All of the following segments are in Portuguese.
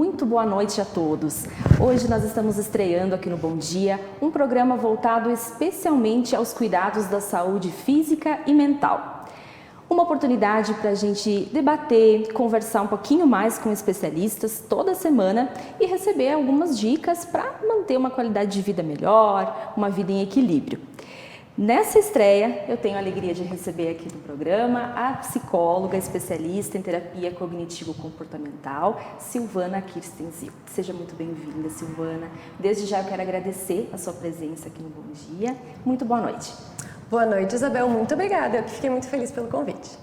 Muito boa noite a todos. Hoje nós estamos estreando aqui no Bom Dia um programa voltado especialmente aos cuidados da saúde física e mental. Uma oportunidade para a gente debater, conversar um pouquinho mais com especialistas toda semana e receber algumas dicas para manter uma qualidade de vida melhor, uma vida em equilíbrio. Nessa estreia, eu tenho a alegria de receber aqui no programa a psicóloga especialista em terapia cognitivo-comportamental, Silvana Kirstenzil. Seja muito bem-vinda, Silvana. Desde já eu quero agradecer a sua presença aqui no Bom Dia. Muito boa noite. Boa noite, Isabel. Muito obrigada. Eu fiquei muito feliz pelo convite.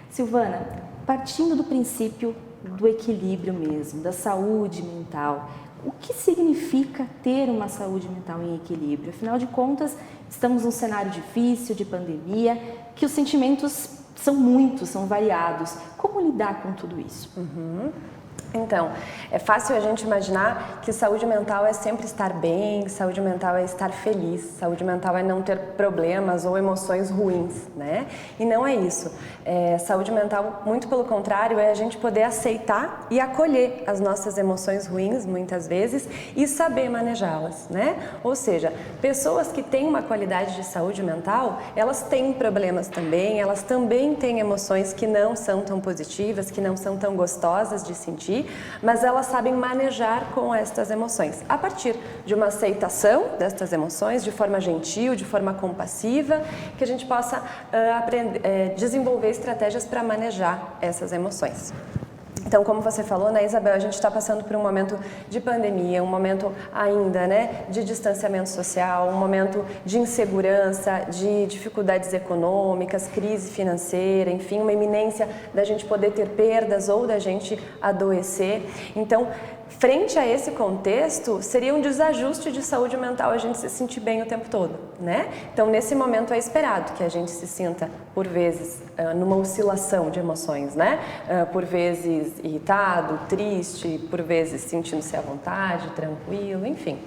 Silvana, partindo do princípio do equilíbrio mesmo, da saúde mental, o que significa ter uma saúde mental em equilíbrio? Afinal de contas, estamos num cenário difícil, de pandemia, que os sentimentos são muitos, são variados. Como lidar com tudo isso? Então, é fácil a gente imaginar que saúde mental é sempre estar bem, saúde mental é estar feliz, saúde mental é não ter problemas ou emoções ruins, né? E não é isso. Saúde mental, muito pelo contrário, é a gente poder aceitar e acolher as nossas emoções ruins, muitas vezes, e saber manejá-las, né? Ou seja, pessoas que têm uma qualidade de saúde mental, elas têm problemas também, elas também têm emoções que não são tão positivas, que não são tão gostosas de sentir, mas elas sabem manejar com estas emoções, a partir de uma aceitação destas emoções, de forma gentil, de forma compassiva, que a gente possa desenvolver estratégias para manejar essas emoções. Então, como você falou, né, Isabel, a gente está passando por um momento de pandemia, um momento ainda, né, de distanciamento social, um momento de insegurança, de dificuldades econômicas, crise financeira, enfim, uma iminência da gente poder ter perdas ou da gente adoecer. Então, frente a esse contexto, seria um desajuste de saúde mental a gente se sentir bem o tempo todo, né? Então, nesse momento é esperado que a gente se sinta, por vezes, numa oscilação de emoções, né? Por vezes irritado, triste, por vezes sentindo-se à vontade, tranquilo, enfim.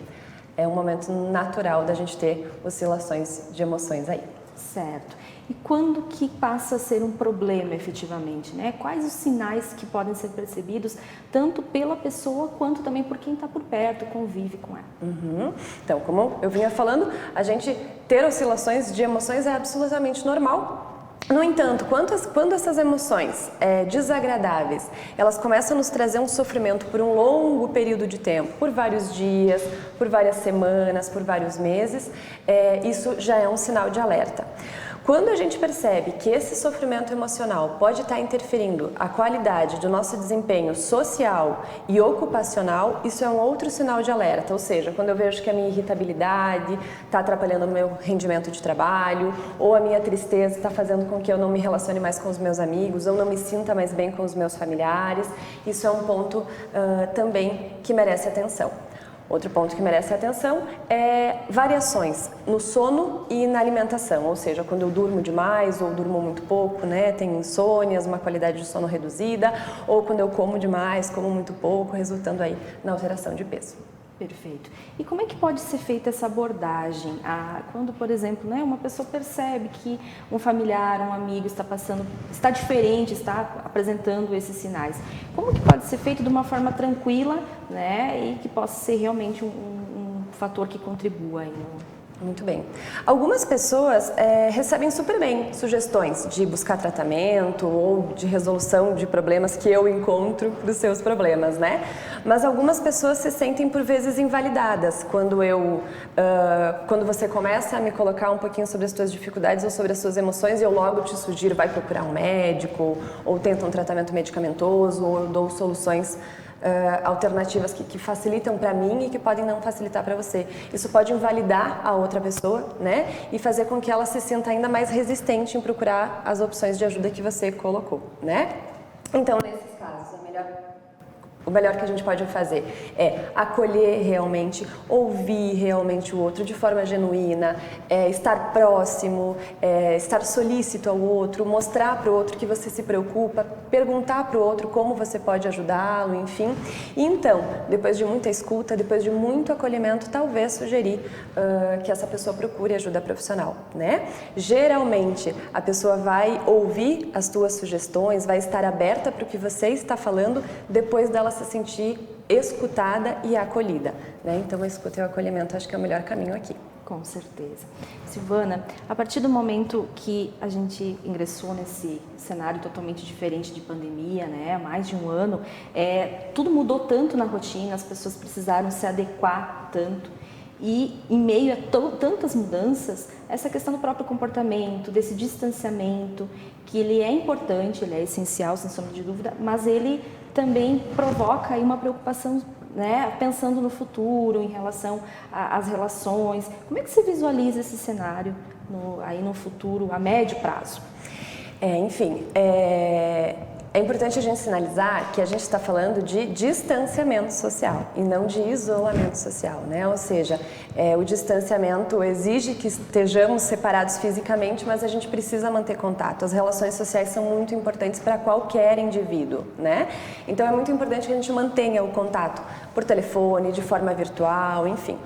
É um momento natural da gente ter oscilações de emoções aí. Certo. E quando que passa a ser um problema efetivamente, né? Quais os sinais que podem ser percebidos tanto pela pessoa quanto também por quem está por perto, convive com ela? Então, como eu vinha falando, a gente ter oscilações de emoções é absolutamente normal. No entanto, quando essas emoções desagradáveis, elas começam a nos trazer um sofrimento por um longo período de tempo, por vários dias, por várias semanas, por vários meses, isso já é um sinal de alerta. Quando a gente percebe que esse sofrimento emocional pode estar interferindo a qualidade do nosso desempenho social e ocupacional, isso é um outro sinal de alerta, ou seja, quando eu vejo que a minha irritabilidade está atrapalhando o meu rendimento de trabalho, ou a minha tristeza está fazendo com que eu não me relacione mais com os meus amigos, ou não me sinta mais bem com os meus familiares, isso é um ponto também que merece atenção. Outro ponto que merece atenção é variações no sono e na alimentação, ou seja, quando eu durmo demais ou durmo muito pouco, né, tenho insônias, uma qualidade de sono reduzida, ou quando eu como demais, como muito pouco, resultando aí na alteração de peso. Perfeito. E como é que pode ser feita essa abordagem? Quando, por exemplo, né, uma pessoa percebe que um familiar, um amigo está diferente, está apresentando esses sinais. Como que pode ser feito de uma forma tranquila, né, e que possa ser realmente um fator que contribua aí Muito bem. Algumas pessoas recebem super bem sugestões de buscar tratamento ou de resolução de problemas que eu encontro para os seus problemas, né? Mas algumas pessoas se sentem por vezes invalidadas quando você começa a me colocar um pouquinho sobre as suas dificuldades ou sobre as suas emoções e eu logo te sugiro vai procurar um médico ou tenta um tratamento medicamentoso ou eu dou soluções alternativas que facilitam para mim e que podem não facilitar para você. Isso pode invalidar a outra pessoa, né? E fazer com que ela se sinta ainda mais resistente em procurar as opções de ajuda que você colocou, né? Então, nesses casos, o melhor que a gente pode fazer é acolher realmente, ouvir realmente o outro de forma genuína, estar próximo, estar solícito ao outro, mostrar para o outro que você se preocupa, perguntar para o outro como você pode ajudá-lo, enfim. E então, depois de muita escuta, depois de muito acolhimento, talvez sugerir que essa pessoa procure ajuda profissional, né? Geralmente, a pessoa vai ouvir as tuas sugestões, vai estar aberta para o que você está falando depois dela se sentir escutada e acolhida, né? Então a escuta e o acolhimento acho que é o melhor caminho aqui. Com certeza. Silvana, a partir do momento que a gente ingressou nesse cenário totalmente diferente de pandemia, né, há mais de um ano, tudo mudou tanto na rotina, as pessoas precisaram se adequar tanto. E em meio a tantas mudanças, essa questão do próprio comportamento, desse distanciamento, que ele é importante, ele é essencial, sem sombra de dúvida, mas ele também provoca aí uma preocupação, né, pensando no futuro, em relação às relações. Como é que você visualiza esse cenário aí no futuro, a médio prazo? É importante a gente sinalizar que a gente está falando de distanciamento social e não de isolamento social, né? Ou seja, o distanciamento exige que estejamos separados fisicamente, mas a gente precisa manter contato. As relações sociais são muito importantes para qualquer indivíduo, né? Então é muito importante que a gente mantenha o contato por telefone, de forma virtual, enfim.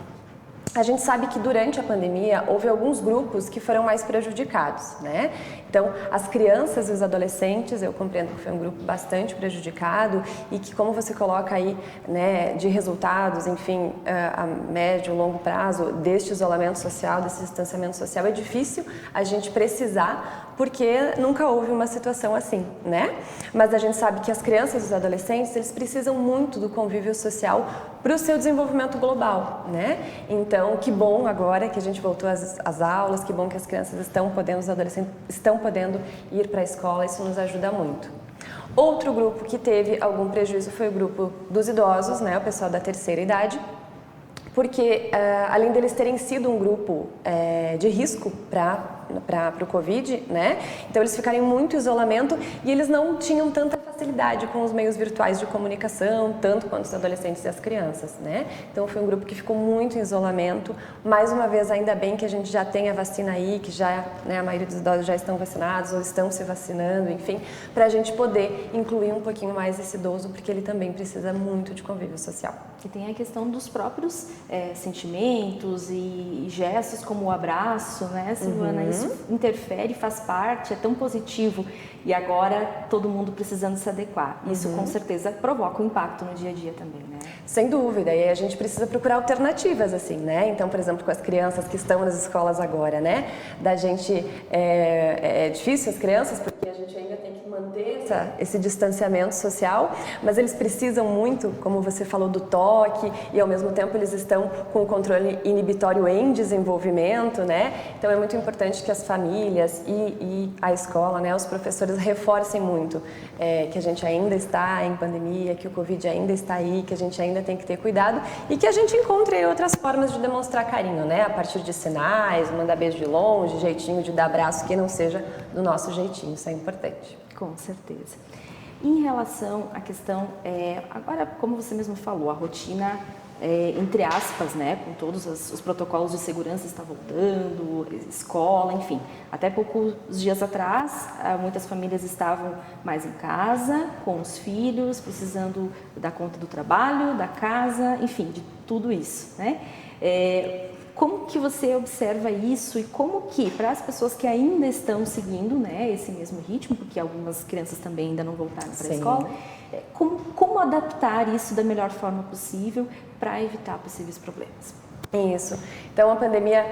A gente sabe que durante a pandemia houve alguns grupos que foram mais prejudicados, né? Então, as crianças e os adolescentes, eu compreendo que foi um grupo bastante prejudicado e que, como você coloca aí, né, de resultados, enfim, a médio, longo prazo deste isolamento social, desse distanciamento social, é difícil a gente precisar, porque nunca houve uma situação assim, né? Mas a gente sabe que as crianças e os adolescentes, eles precisam muito do convívio social para o seu desenvolvimento global, né? Então, que bom agora que a gente voltou às aulas, que bom que as crianças estão podendo, os adolescentes estão podendo ir para a escola, isso nos ajuda muito. Outro grupo que teve algum prejuízo foi o grupo dos idosos, né? O pessoal da terceira idade, porque além deles terem sido um grupo de risco para o Covid, né? Então eles ficaram em muito isolamento e eles não tinham tanta facilidade com os meios virtuais de comunicação, tanto quanto os adolescentes e as crianças, né? Então foi um grupo que ficou muito em isolamento. Mais uma vez, ainda bem que a gente já tem a vacina aí, que já, né, a maioria dos idosos já estão vacinados ou estão se vacinando, enfim, para a gente poder incluir um pouquinho mais esse idoso, porque ele também precisa muito de convívio social. E tem a questão dos próprios sentimentos e gestos como o abraço, né, Silvana? Isso interfere, faz parte, é tão positivo. E agora todo mundo precisando se adequar. Isso com certeza provoca um impacto no dia a dia também, né? Sem dúvida, e aí a gente precisa procurar alternativas, assim, né? Então, por exemplo, com as crianças que estão nas escolas agora, né? Da gente, é difícil as crianças, porque a gente ainda tem que manter esse distanciamento social, mas eles precisam muito, como você falou, do toque, e ao mesmo tempo eles estão com o controle inibitório em desenvolvimento, né? Então é muito importante que as famílias e a escola, né, os professores reforcem muito que a gente ainda está em pandemia, que o Covid ainda está aí, que a gente ainda tem que ter cuidado e que a gente encontre outras formas de demonstrar carinho, né? A partir de sinais, mandar beijo de longe, jeitinho de dar abraço, que não seja do nosso jeitinho, isso é importante. Com certeza. Em relação à questão, agora, como você mesmo falou, a rotina, entre aspas, né, com todos os protocolos de segurança está voltando, escola, enfim. Até poucos dias atrás, muitas famílias estavam mais em casa, com os filhos, precisando dar conta do trabalho, da casa, enfim, de tudo isso, né? Como que você observa isso e como que, para as pessoas que ainda estão seguindo, né, esse mesmo ritmo, porque algumas crianças também ainda não voltaram para a escola, como adaptar isso da melhor forma possível para evitar possíveis problemas? Isso. Então, a pandemia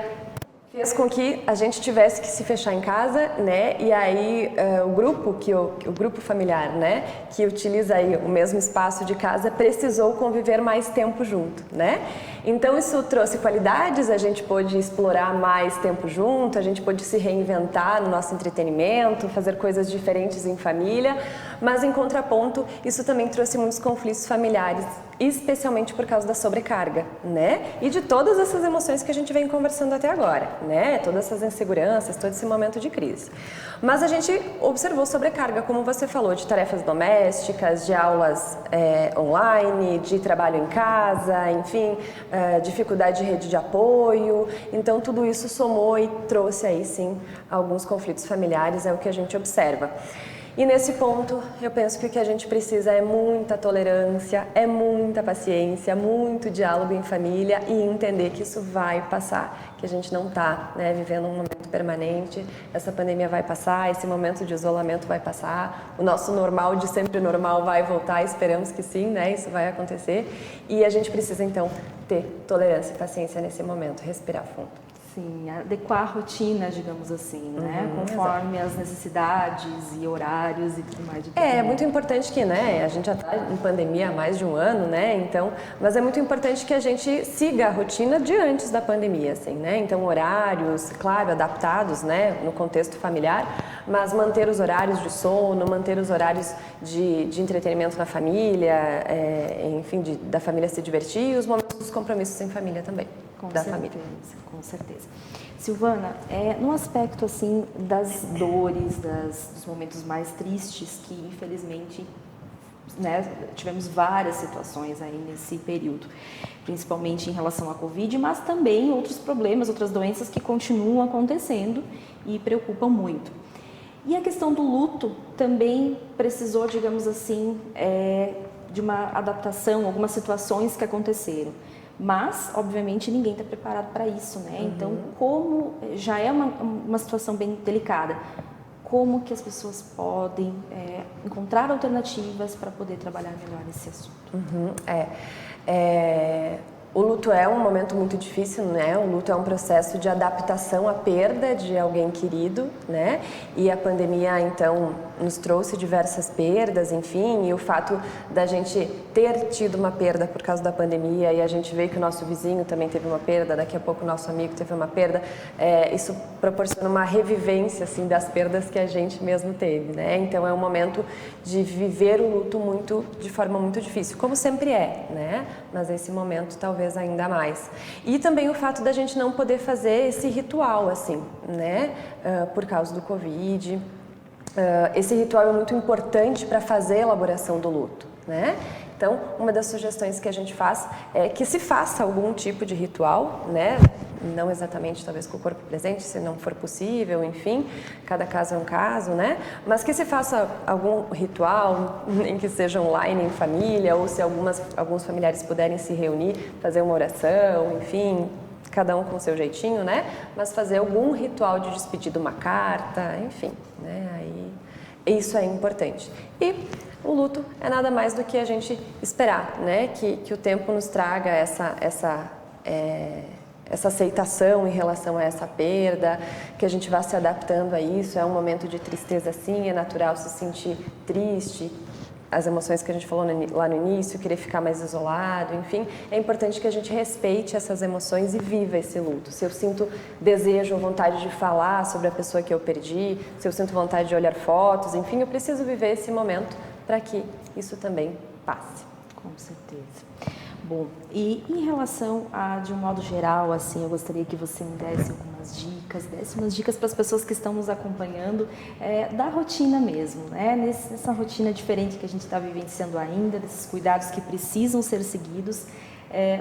fez com que a gente tivesse que se fechar em casa, né? E aí o grupo familiar, né, que utiliza aí o mesmo espaço de casa, precisou conviver mais tempo junto, né? Então isso trouxe qualidades, a gente pôde explorar mais tempo junto, a gente pôde se reinventar no nosso entretenimento, fazer coisas diferentes em família, mas em contraponto, isso também trouxe muitos conflitos familiares, especialmente por causa da sobrecarga, né? E de todas essas emoções que a gente vem conversando até agora, né? Todas essas inseguranças, todo esse momento de crise. Mas a gente observou sobrecarga, como você falou, de tarefas domésticas, de aulas online, de trabalho em casa, enfim, dificuldade de rede de apoio. Então, tudo isso somou e trouxe aí, sim, alguns conflitos familiares, é o que a gente observa. E nesse ponto, eu penso que o que a gente precisa é muita tolerância, é muita paciência, muito diálogo em família e entender que isso vai passar, que a gente não está, né, vivendo um momento permanente, essa pandemia vai passar, esse momento de isolamento vai passar, o nosso normal de sempre normal vai voltar, esperamos que sim, né, isso vai acontecer e a gente precisa então ter tolerância e paciência nesse momento, respirar fundo. Sim, adequar a rotina, digamos assim, né? Conforme as necessidades e horários e tudo mais. É muito importante que, né, a gente já está em pandemia há mais de um ano, né, então, mas é muito importante que a gente siga a rotina de antes da pandemia, assim, né, então horários, claro, adaptados, né, no contexto familiar, mas manter os horários de sono, manter os horários de entretenimento na família, enfim, da família se divertir e os momentos dos compromissos em família também. Com certeza. Silvana, no aspecto assim das dores, dos momentos mais tristes que infelizmente, né, tivemos várias situações aí nesse período, principalmente em relação à Covid, mas também outros problemas, outras doenças que continuam acontecendo e preocupam muito. E a questão do luto também precisou, digamos assim, de uma adaptação, algumas situações que aconteceram. Mas, obviamente, ninguém está preparado para isso, né? Então, como já é uma situação bem delicada, como que as pessoas podem encontrar alternativas para poder trabalhar melhor nesse assunto? O luto é um momento muito difícil, né? O luto é um processo de adaptação à perda de alguém querido, né? E a pandemia, então, nos trouxe diversas perdas, enfim, e o fato da gente ter tido uma perda por causa da pandemia e a gente vê que o nosso vizinho também teve uma perda, daqui a pouco o nosso amigo teve uma perda, isso proporciona uma revivência, assim, das perdas que a gente mesmo teve, né? Então, é um momento de viver o luto de forma muito difícil, como sempre né? Mas esse momento, talvez ainda mais. E também o fato da gente não poder fazer esse ritual, assim, né? Por causa do Covid. Esse ritual é muito importante para fazer a elaboração do luto, né? Então, uma das sugestões que a gente faz é que se faça algum tipo de ritual, né? Não exatamente, talvez, com o corpo presente, se não for possível, enfim, cada caso é um caso, né? Mas que se faça algum ritual, nem que seja online em família, ou se alguns familiares puderem se reunir, fazer uma oração, enfim, cada um com o seu jeitinho, né? Mas fazer algum ritual de despedida, uma carta, enfim, né? Aí, isso é importante. E o luto é nada mais do que a gente esperar, né? Que o tempo nos traga essa aceitação em relação a essa perda, que a gente vá se adaptando a isso. É um momento de tristeza, sim, é natural se sentir triste, as emoções que a gente falou lá no início, querer ficar mais isolado, enfim, é importante que a gente respeite essas emoções e viva esse luto. Se eu sinto desejo ou vontade de falar sobre a pessoa que eu perdi, se eu sinto vontade de olhar fotos, enfim, eu preciso viver esse momento para que isso também passe. Com certeza. Bom, e em relação de um modo geral, assim, eu gostaria que você me desse umas dicas para as pessoas que estão nos acompanhando, da rotina mesmo, né? Nessa rotina diferente que a gente está vivenciando ainda, desses cuidados que precisam ser seguidos,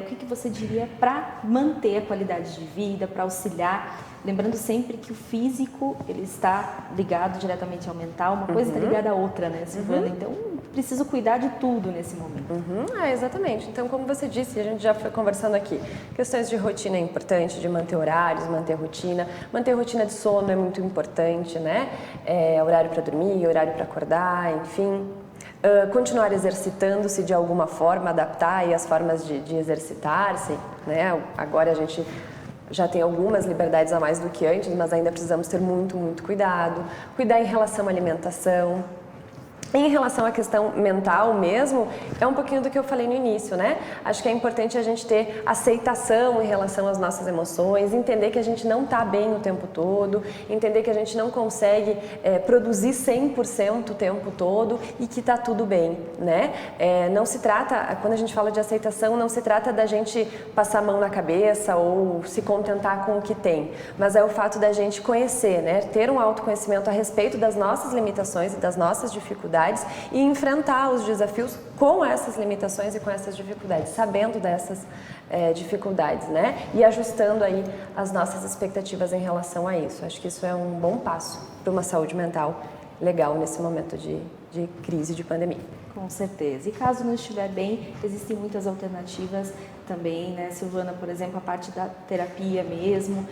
o que você diria para manter a qualidade de vida, para auxiliar? Lembrando sempre que o físico, ele está ligado diretamente ao mental, uma coisa está ligada à outra, né, Silvana? Então, preciso cuidar de tudo nesse momento. Exatamente. Então, como você disse, a gente já foi conversando aqui, questões de rotina é importante, de manter horários, manter rotina de sono é muito importante, né? Horário para dormir, horário para acordar, enfim. Continuar exercitando-se de alguma forma, adaptar aí as formas de exercitar-se, né? Agora a gente já tem algumas liberdades a mais do que antes, mas ainda precisamos ter muito cuidado. Cuidar em relação à alimentação. Em relação à questão mental mesmo, é um pouquinho do que eu falei no início, né? Acho que é importante a gente ter aceitação em relação às nossas emoções, entender que a gente não está bem o tempo todo, entender que a gente não consegue produzir 100% o tempo todo e que está tudo bem, né? Não se trata, quando a gente fala de aceitação, não se trata da gente passar a mão na cabeça ou se contentar com o que tem, mas é o fato da gente conhecer, né? Ter um autoconhecimento a respeito das nossas limitações e das nossas dificuldades e enfrentar os desafios com essas limitações e com essas dificuldades, sabendo dessas dificuldades, né? E ajustando aí as nossas expectativas em relação a isso. Acho que isso é um bom passo para uma saúde mental legal nesse momento de crise, de pandemia. Com certeza. E caso não estiver bem, existem muitas alternativas também, né, Silvana? Por exemplo, a parte da terapia mesmo.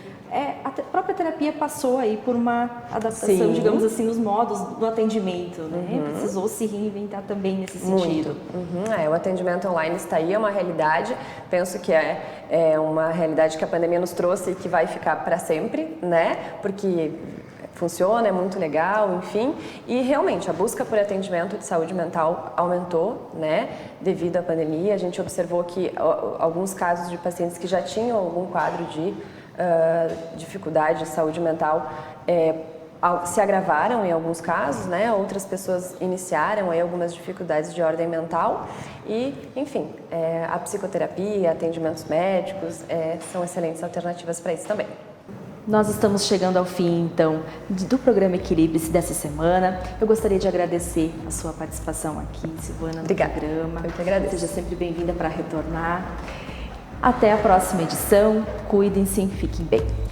A própria terapia passou aí por uma adaptação, Sim. digamos assim, nos modos do atendimento, né? Precisou se reinventar também nesse sentido. O atendimento online está aí, é uma realidade. Penso que é uma realidade que a pandemia nos trouxe e que vai ficar para sempre, né? Porque funciona, é muito legal, enfim. E realmente a busca por atendimento de saúde mental aumentou, né? Devido à pandemia, a gente observou que alguns casos de pacientes que já tinham algum quadro de dificuldade de saúde mental se agravaram em alguns casos, né? Outras pessoas iniciaram aí algumas dificuldades de ordem mental e, enfim, a psicoterapia, atendimentos médicos são excelentes alternativas para isso também. Nós estamos chegando ao fim, então, do programa Equilibre-se dessa semana. Eu gostaria de agradecer a sua participação aqui, Silvana, no programa. Eu que agradeço. Seja sempre bem-vinda para retornar. Até a próxima edição. Cuidem-se, fiquem bem.